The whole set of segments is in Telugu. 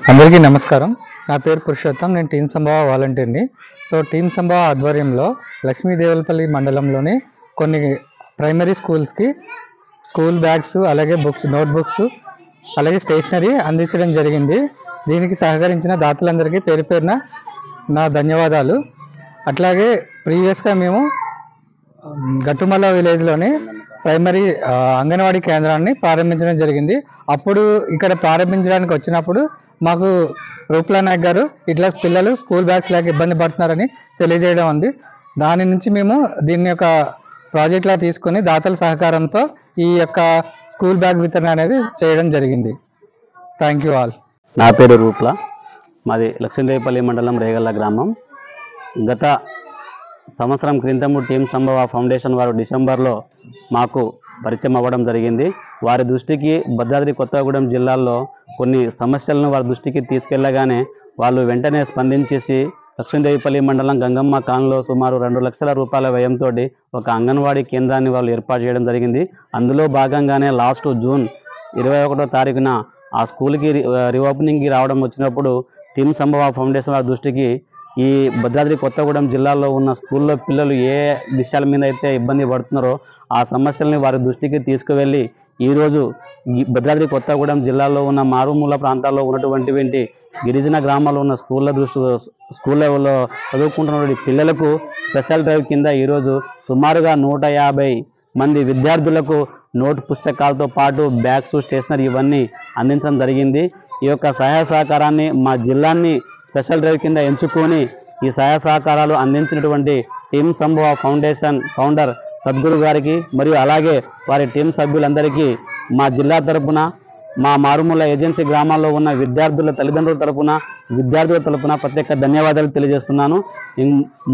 అందరికీ నమస్కారం. నా పేరు పురుషోత్తం. నేను టీమ్ సంభవ వాలంటీర్ని. టీమ్ సంభవ ఆధ్వర్యంలో లక్ష్మీదేవలపల్లి మండలంలోని కొన్ని ప్రైమరీ స్కూల్స్కి స్కూల్ బ్యాగ్స్, అలాగే బుక్స్, నోట్బుక్స్, అలాగే స్టేషనరీ అందించడం జరిగింది. దీనికి సహకరించిన దాతలందరికీ పేరు పేరున నా ధన్యవాదాలు. అట్లాగే ప్రీవియస్గా మేము గట్టుమల్ల విలేజ్లోని ప్రైమరీ అంగన్వాడీ కేంద్రాన్ని ప్రారంభించడం జరిగింది. అప్పుడు ఇక్కడ ప్రారంభించడానికి వచ్చినప్పుడు మాకు రూప్లా నాయక్ గారు ఇట్లా పిల్లలు స్కూల్ బ్యాగ్స్ లేక ఇబ్బంది పడుతున్నారని తెలియజేయడం ఉంది. దాని నుంచి మేము దీన్ని యొక్క ప్రాజెక్ట్లా తీసుకొని దాతల సహకారంతో ఈ యొక్క స్కూల్ బ్యాగ్ వితరణ అనేది చేయడం జరిగింది. Thank you all. నా పేరు రూప్లా, మాది లక్ష్మీదేవిపల్లి మండలం రేగల్ల గ్రామం. గత సంవత్సరం క్రితము టీమ్ సంభవ ఫౌండేషన్ వారు డిసెంబర్లో మాకు పరిచయం అవ్వడం జరిగింది. వారి దృష్టికి భద్రాద్రి కొత్తగూడెం జిల్లాల్లో కొన్ని సమస్యలను వారి దృష్టికి తీసుకెళ్లగానే వాళ్ళు వెంటనే స్పందించేసి లక్ష్మీదేవిపల్లి మండలం గంగమ్మ కాలనీలో సుమారు 2 లక్షల రూపాయల వ్యయంతో ఒక అంగన్వాడీ కేంద్రాన్ని వాళ్ళు ఏర్పాటు చేయడం జరిగింది. అందులో భాగంగానే లాస్ట్ జూన్ 21వ తారీఖున ఆ స్కూల్కి రీఓపెనింగ్కి రావడం వచ్చినప్పుడు టీమ్ సంభవ ఫౌండేషన్ వారి దృష్టికి ఈ భద్రాద్రి కొత్తగూడెం జిల్లాలో ఉన్న స్కూల్లో పిల్లలు ఏ విషయాల మీద అయితే ఇబ్బంది పడుతున్నారో ఆ సమస్యల్ని వారి దృష్టికి తీసుకువెళ్ళి ఈరోజు భద్రాద్రి కొత్తగూడెం జిల్లాలో ఉన్న మారుమూల ప్రాంతాల్లో ఉన్నటువంటి గిరిజన గ్రామాల్లో ఉన్న స్కూళ్ళలో చదువుకుంటున్న పిల్లలకు స్పెషల్ డ్రైవ్ కింద ఈరోజు సుమారుగా 150 మంది విద్యార్థులకు నోట్ పుస్తకాలతో పాటు బ్యాగ్స్, స్టేషనరీ ఇవన్నీ అందించడం జరిగింది. ఈ యొక్క సహాయ సహకారాన్ని మా జిల్లాని స్పెషల్ డ్రైవ్ కింద ఎంచుకొని ఈ సహాయ సహకారాలు అందించినటువంటి టీమ్ సంభవ ఫౌండేషన్ ఫౌండర్ సద్గురు గారికి మరియు అలాగే వారి టీం సభ్యులందరికీ మా జిల్లా తరపున, మా మారుమూల ఏజెన్సీ గ్రామాల్లో ఉన్న విద్యార్థుల తల్లిదండ్రుల తరపున, విద్యార్థుల తరపున ప్రత్యేక ధన్యవాదాలు తెలియజేస్తున్నాను.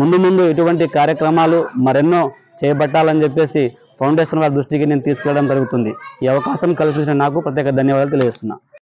ముందు ఇటువంటి కార్యక్రమాలు మరెన్నో చేపట్టాలని చెప్పేసి ఫౌండేషన్ వారి దృష్టికి నేను తీసుకెళ్లడం జరుగుతుంది. ఈ అవకాశం కల్పించిన నాకు ప్రత్యేక ధన్యవాదాలు తెలియజేస్తున్నా.